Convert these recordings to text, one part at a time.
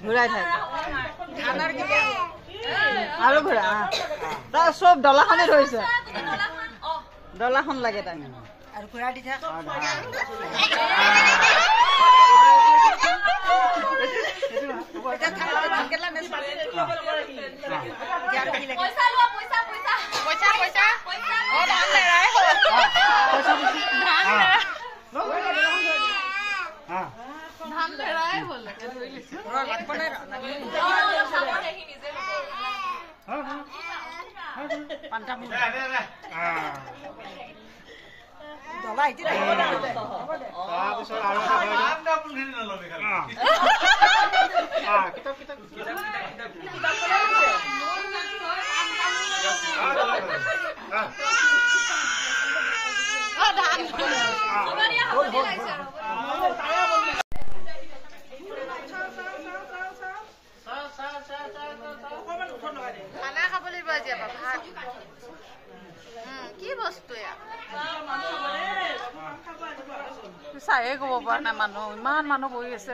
ঘূৰাই থাকে আৰু ঘূৰা তাৰ চব ডলাখনে ধৰিছে ডলাখন লাগে তাই আৰু ঘূৰাই দি থাক চায়ে ক'ব পৰা নাই মানুহ ইমান মানুহ বহি আছে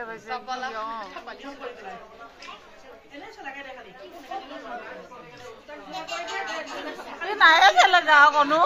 নায়ে খেলে গাঁও কোনো